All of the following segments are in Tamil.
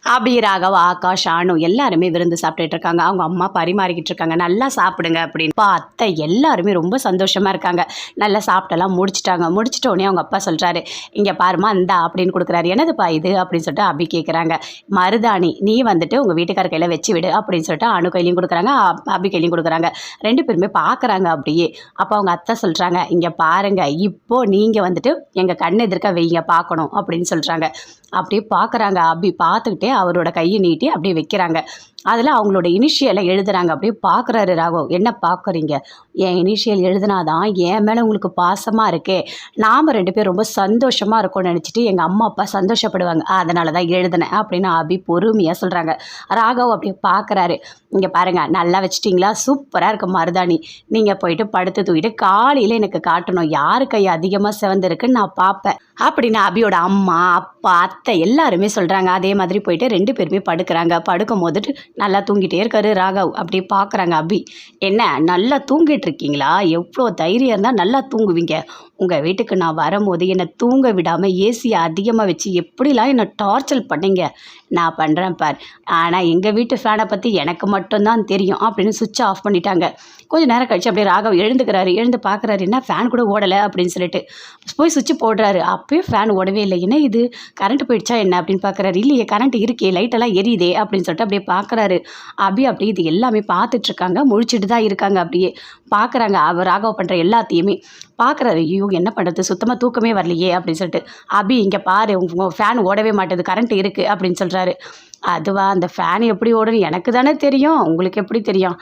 அபி, ராகவ், ஆகாஷ், அனு எல்லாருமே விருந்து சாப்பிட்டுட்டு இருக்காங்க. அவங்க அம்மா பரிமாறிக்கிட்டு இருக்காங்க. நல்லா சாப்பிடுங்க அப்படின்னு. அப்பா, அத்தை எல்லாருமே ரொம்ப சந்தோஷமா இருக்காங்க. நல்லா சாப்பிட்டெல்லாம் முடிச்சிட்டாங்க. முடிச்சிட்ட உடனே அவங்க அப்பா சொல்றாரு, இங்கே பாருமா இந்தா அப்படின்னு கொடுக்குறாரு. என்னதுப்பா இது அப்படின்னு சொல்லிட்டு அபி கேட்குறாங்க. மருதாணி, நீ வந்துட்டு உங்கள் வீட்டுக்கார கையில் வச்சு விடு அப்படின்னு சொல்லிட்டு அனு கையிலையும் கொடுக்குறாங்க, அபி கையிலையும் கொடுக்குறாங்க. ரெண்டு பேருமே பார்க்குறாங்க அப்படியே. அப்போ அவங்க அத்தை சொல்கிறாங்க, இங்கே பாருங்க, இப்போ நீங்கள் வந்துட்டு எங்கள் கண்ணு எதிர்க்க வைங்க பார்க்கணும் அப்படின்னு சொல்கிறாங்க. அப்படியே பார்க்குறாங்க. அபி பார்த்துக்கிட்டே அவரோட கையை நீட்டி அப்படியே வைக்கிறாங்க. அதில் அவங்களோட இனிஷியலை எழுதுறாங்க. அப்படியே பார்க்குறாரு ராகவ். என்ன பார்க்குறீங்க? என் இனிஷியல் எழுதுனாதான் என் மேலே உங்களுக்கு பாசமாக இருக்கே, நாம் ரெண்டு பேரும் ரொம்ப சந்தோஷமாக இருக்கோம்னு நினச்சிட்டு எங்கள் அம்மா அப்பா சந்தோஷப்படுவாங்க, அதனால தான் எழுதினேன் அப்படின்னு அபி பொறுமையாக சொல்கிறாங்க. ராகவ் அப்படியே பார்க்குறாரு. இங்கே பாருங்கள், நல்லா வச்சிட்டிங்களா? சூப்பராக இருக்குது மருதாணி. நீங்கள் போயிட்டு படுத்து தூக்கிட்டு காலையில் எனக்கு காட்டணும், யாரு கை அதிகமாக சிவந்திருக்குன்னு நான் பார்ப்பேன் அப்படின்னு அபியோட அம்மா அப்பா அத்தை எல்லாருமே சொல்கிறாங்க. அதே மாதிரி போயிட்டு ரெண்டு பேருமே படுக்கிறாங்க. படுக்கும் போதுட்டு நல்லா தூங்கிட்டே இருக்காரு ராகவ். அப்படியே பார்க்குறாங்க அபி. என்ன நல்லா தூங்கிட்டு இருக்கீங்களா? எவ்வளோ தைரியம் இருந்தால் நல்லா தூங்குவீங்க. உங்கள் வீட்டுக்கு நான் வரும்போது என்னை தூங்க விடாமல் ஏசியை அதிகமாக வச்சு எப்படிலாம் என்னை டார்ச்சர் பண்ணீங்க. நான் பண்ணுறேன் பார். ஆனால் எங்கள் வீட்டு ஃபேனை பற்றி எனக்கு மட்டும்தான் தெரியும் அப்படின்னு சுவிட்ச் ஆஃப் பண்ணிட்டாங்க. கொஞ்சம் நேரம் கழிச்சு அப்படியே ராகவ் எழுந்துக்கிறாரு. எழுந்து பார்க்குறாரு, என்ன ஃபேன் கூட ஓடலை அப்படின்னு சொல்லிட்டு போய் சுவிட்ச் போடுறாரு. அப்பயும் ஃபேன் ஓடவே இல்லை. என்ன இது, கரண்ட் போயிடுச்சா என்ன அப்படின்னு பார்க்குறாரு. இல்லையே, கரண்ட் இருக்கே, லைட்டெல்லாம் எரியுதே அப்படின்னு சொல்லிட்டு அப்படியே பார்க்குறாரு. அப்படியே இது எல்லாமே பார்த்துட்ருக்காங்க. முழிச்சிட்டு தான் இருக்காங்க. அப்படியே பார்க்குறாங்க. அவர் ராகவ் பண்ணுற எல்லாத்தையுமே பார்க்குறாரு. ஐயோ என்ன பண்ணுறது, சுத்தமாக தூக்கமே வரலையே அப்படின்னு சொல்லிட்டு. அபி, இங்கே பாரு, உங்கள் ஃபேன் ஓடவே மாட்டேது, கரண்ட் இருக்குது அப்படின்னு சொல்கிறாரு. அதுவா, அந்த ஃபேன் எப்படி ஓடுன்னு எனக்கு தானே தெரியும், உங்களுக்கு எப்படி தெரியும்?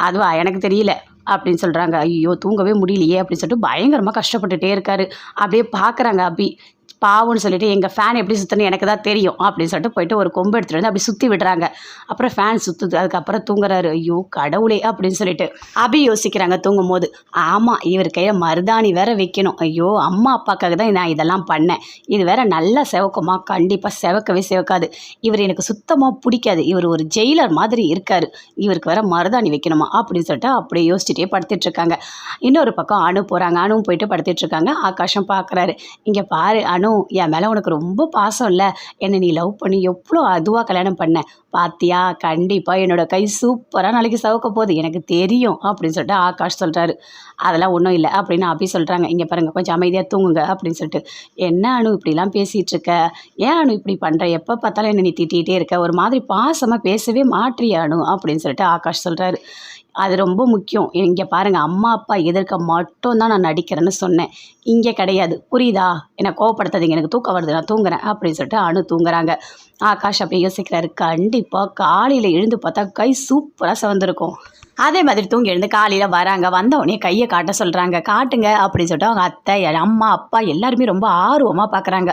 அதுவா, எனக்கு தெரியல அப்படின்னு சொல்கிறாங்க. ஐயோ தூங்கவே முடியலையே அப்படின்னு சொல்லிட்டு பயங்கரமாக கஷ்டப்பட்டுட்டே இருக்காரு. அப்படியே பார்க்குறாங்க அபி. பாவம்னு சொல்லிட்டு, எங்கள் ஃபேன் எப்படி சுற்றணும் எனக்கு தான் தெரியும் அப்படின்னு சொல்லிட்டு போயிட்டு ஒரு கொம்பு எடுத்துகிட்டு வந்து அப்படி சுற்றி விடுறாங்க. அப்புறம் ஃபேன் சுற்றுது. அதுக்கப்புறம் தூங்குறாரு. ஐயோ கடவுளே அப்படின்னு சொல்லிட்டு அபி யோசிக்கிறாங்க தூங்கும் போது. ஆமாம், இவர் கையில் மருதாணி வேற வைக்கணும். ஐயோ, அம்மா அப்பாக்காக தான் நான் இதெல்லாம் பண்ணேன். இது வேற நல்லா செவக்குமா? கண்டிப்பாக செவக்கவே செவக்காது. இவர் எனக்கு சுத்தமாக பிடிக்காது. இவர் ஒரு ஜெயிலர் மாதிரி இருக்கார். இவருக்கு வேற மருதாணி வைக்கணுமா அப்படின்னு சொல்லிட்டு அப்படியே யோசிச்சுட்டே படுத்துட்ருக்காங்க. இன்னொரு பக்கம் அனு போகிறாங்க. அனுவும் போயிட்டு படுத்துட்ருக்காங்க. ஆகாஷம் பார்க்குறாரு. இங்கே பாரு அனு, என் மேலே உனக்கு ரொம்ப பாசம் இல்லை, என்னை நீ லவ் பண்ணி எவ்வளோ அதுவாக கல்யாணம் பண்ண பாத்தியா? கண்டிப்பாக என்னோட கை சூப்பராக நாளைக்கு சவுக்க போகுது, எனக்கு தெரியும் அப்படின்னு சொல்லிட்டு ஆகாஷ் சொல்கிறாரு. அதெல்லாம் ஒன்றும் இல்லை அப்படின்னு அபி சொல்கிறாங்க. இங்கே பாருங்கள், கொஞ்சம் அமைதியாக தூங்குங்க அப்படின்னு சொல்லிட்டு. என்ன அனு இப்படிலாம் பேசிகிட்டு இருக்க? ஏன் அனு இப்படி பண்ணுற? எப்போ பார்த்தாலும் என்ன நீ திட்டிகிட்டே இருக்க, ஒரு மாதிரி பாசமாக பேசவே மாற்றியா அனு அப்படின்னு சொல்லிட்டு ஆகாஷ் சொல்கிறாரு. அது ரொம்ப முக்கியம். இங்கே பாருங்கள், அம்மா அப்பா எதிர்க்க மட்டும்தான் நான் நடிக்கிறேன்னு சொன்னேன், இங்கே கிடையாது, புரியுதா? என்னை கோவப்படுத்தாதீங்க, எனக்கு தூக்கம் வருது, நான் தூங்குறேன் அப்படின்னு சொல்லிட்டு அனு தூங்குறாங்க. ஆகாஷ் அப்படி யோசிக்கிறாரு. கண்டிப்பாக காலையில் எழுந்து பார்த்தா கை சூப்பராக சிவந்திருக்கும். அதே மாதிரி தூங்கி எழுந்து காலையில் வராங்க. வந்தவுடனே கையை காட்ட சொல்கிறாங்க. காட்டுங்க அப்படின்னு சொல்லிட்டு அவங்க அத்தை அம்மா அப்பா எல்லாருமே ரொம்ப ஆர்வமாக பார்க்குறாங்க.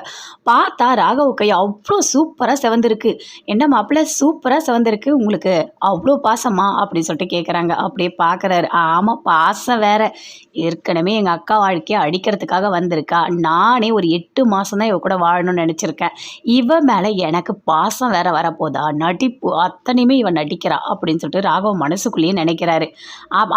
பார்த்தா ராகவ் கை அவ்வளோ சூப்பராக சிவந்திருக்கு. என்ன மாப்பிள்ளை, சூப்பராக சிவந்திருக்கு, உங்களுக்கு அவ்வளோ பாசமா அப்படின்னு சொல்லிட்டு கேட்குறாங்க. அப்படியே பார்க்குறாரு. ஆமாம், பாசம் வேற. ஏற்கனவே எங்கள் அக்கா வாழ்க்கையை அடிக்கிறதுக்காக வந்திருக்கா. நானே ஒரு 8 மாதம் தான் இவ கூட வாழணும்னு நினச்சிருக்கேன். இவ மேலே எனக்கு பாசம் வேற வரப்போதா? நடிப்பு அத்தனையுமே இவன் நடிக்கிறா அப்படின்னு சொல்லிட்டு ராகவ் மனசுக்குள்ளேயே நினைக்கிறாரு.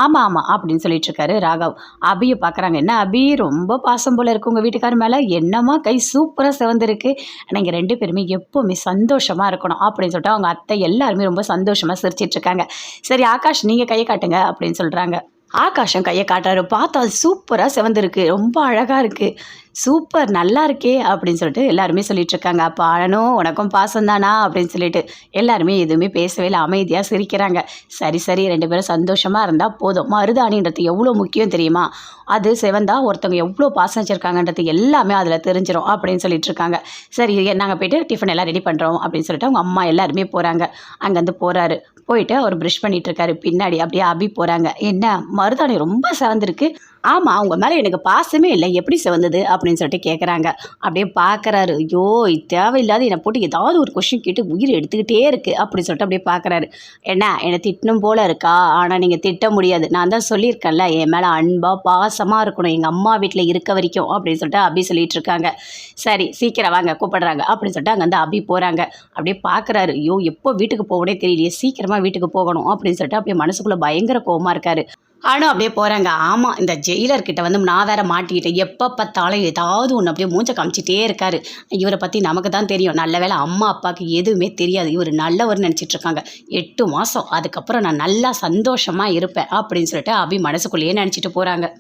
ஆமாம் அப்படின்னு சொல்லிட்டு இருக்காரு ராகவ். அபியை பார்க்குறாங்க. என்ன அபி, ரொம்ப பாசம் போல இருக்கு உங்கள் வீட்டுக்காரர் மேலே, என்னம்மா கை சூப்பராக சிவந்திருக்கு, நீங்கள் ரெண்டு பேருமே எப்போவுமே சந்தோஷமாக இருக்கணும் அப்படின்னு சொல்லிட்டு அவங்க அத்தை எல்லாருமே ரொம்ப சந்தோஷமாக சிரிச்சிட்ருக்காங்க. சரி ஆகாஷ், நீங்கள் கையை காட்டுங்க அப்படின்னு சொல்கிறாங்க. ஆகாஷம் கையை காட்டுறாரு. பார்த்தா சூப்பராக சிவந்திருக்கு, ரொம்ப அழகாக இருக்குது, சூப்பர், நல்லா இருக்கே அப்படின்னு சொல்லிட்டு எல்லாருமே சொல்லிகிட்ருக்காங்க. அப்போ அழனும் உனக்கும் பாசம்தானா அப்படின்னு சொல்லிட்டு எல்லாருமே எதுவுமே பேசவே இல்லை, அமைதியாக சிரிக்கிறாங்க. சரி ரெண்டு பேரும் சந்தோஷமாக இருந்தால் போதும். மருதாணின்றது எவ்வளோ முக்கியம் தெரியுமா? அது சிவந்தா ஒருத்தவங்க எவ்வளோ பாசம் வச்சுருக்காங்கன்றது எல்லாமே அதில் தெரிஞ்சிடும் அப்படின்னு சொல்லிட்டு இருக்காங்க. சரி, நாங்கள் போய்ட்டு டிஃபன் எல்லாம் ரெடி பண்ணுறோம் அப்படின்னு சொல்லிட்டு அவங்க அம்மா எல்லாருமே போகிறாங்க. அங்கேருந்து போகிறாரு. போயிட்டு அவர் ப்ரஷ் பண்ணிகிட்டு இருக்காரு. பின்னாடி அப்படியே அபி போகிறாங்க. என்ன மருதாணி ரொம்ப சிவந்திருக்கு? ஆமாம், அவங்க மேலே எனக்கு பாசமே இல்லை, எப்படி சிவந்தது அப்படின்னு சொல்லிட்டு கேட்குறாங்க. அப்படியே பார்க்குறாரு. ஐயோ, தேவையில்லாத என்னை போட்டு ஏதாவது ஒரு கொஷின் கேட்டு உயிர் எடுத்துக்கிட்டே இருக்குது அப்படின்னு சொல்லிட்டு அப்படியே பார்க்குறாரு. என்னை திட்டணும் போல் இருக்கா? ஆனால் நீங்கள் திட்ட முடியாது, நான் தான் சொல்லியிருக்கேன்ல, என் மேலே அன்பாக பாசமாக இருக்கணும் எங்கள் அம்மா வீட்டில் இருக்க வரைக்கும் அப்படின்னு சொல்லிட்டு அபி சொல்லிகிட்டு இருக்காங்க. சரி, சீக்கிரம் வாங்க கூப்பிடுறாங்க அப்படின்னு சொல்லிட்டு அங்கே வந்து அபி போகிறாங்க. அப்படியே பார்க்குறாரு. ஐயோ, எப்போ வீட்டுக்கு போகணே தெரியலையே, சீக்கிரமாக வீட்டுக்கு போகணும் அப்படின்னு சொல்லிட்டு அப்படியே மனசுக்குள்ளே பயங்கர கோவமாக இருக்காரு. அனு அப்படியே போகிறாங்க. ஆமாம், இந்த ஜெயிலர்கிட்ட வந்து நான் வேற மாட்டிக்கிட்டேன். எப்போ பார்த்தாலும் ஏதாவது ஒன்று அப்படியே மூஞ்ச காமிச்சிட்டே இருக்காரு. இவரை பற்றி நமக்கு தான் தெரியும். நல்ல வேளை அம்மா அப்பாவுக்கு எதுவுமே தெரியாது. இவர் நல்லவர் நினச்சிட்டு இருக்காங்க. 8 மாதம் அதுக்கப்புறம் நான் நல்லா சந்தோஷமாக இருப்பேன் அப்படின்னு சொல்லிட்டு அபி மனசுக்குள்ளேயே நினச்சிட்டு போகிறாங்க.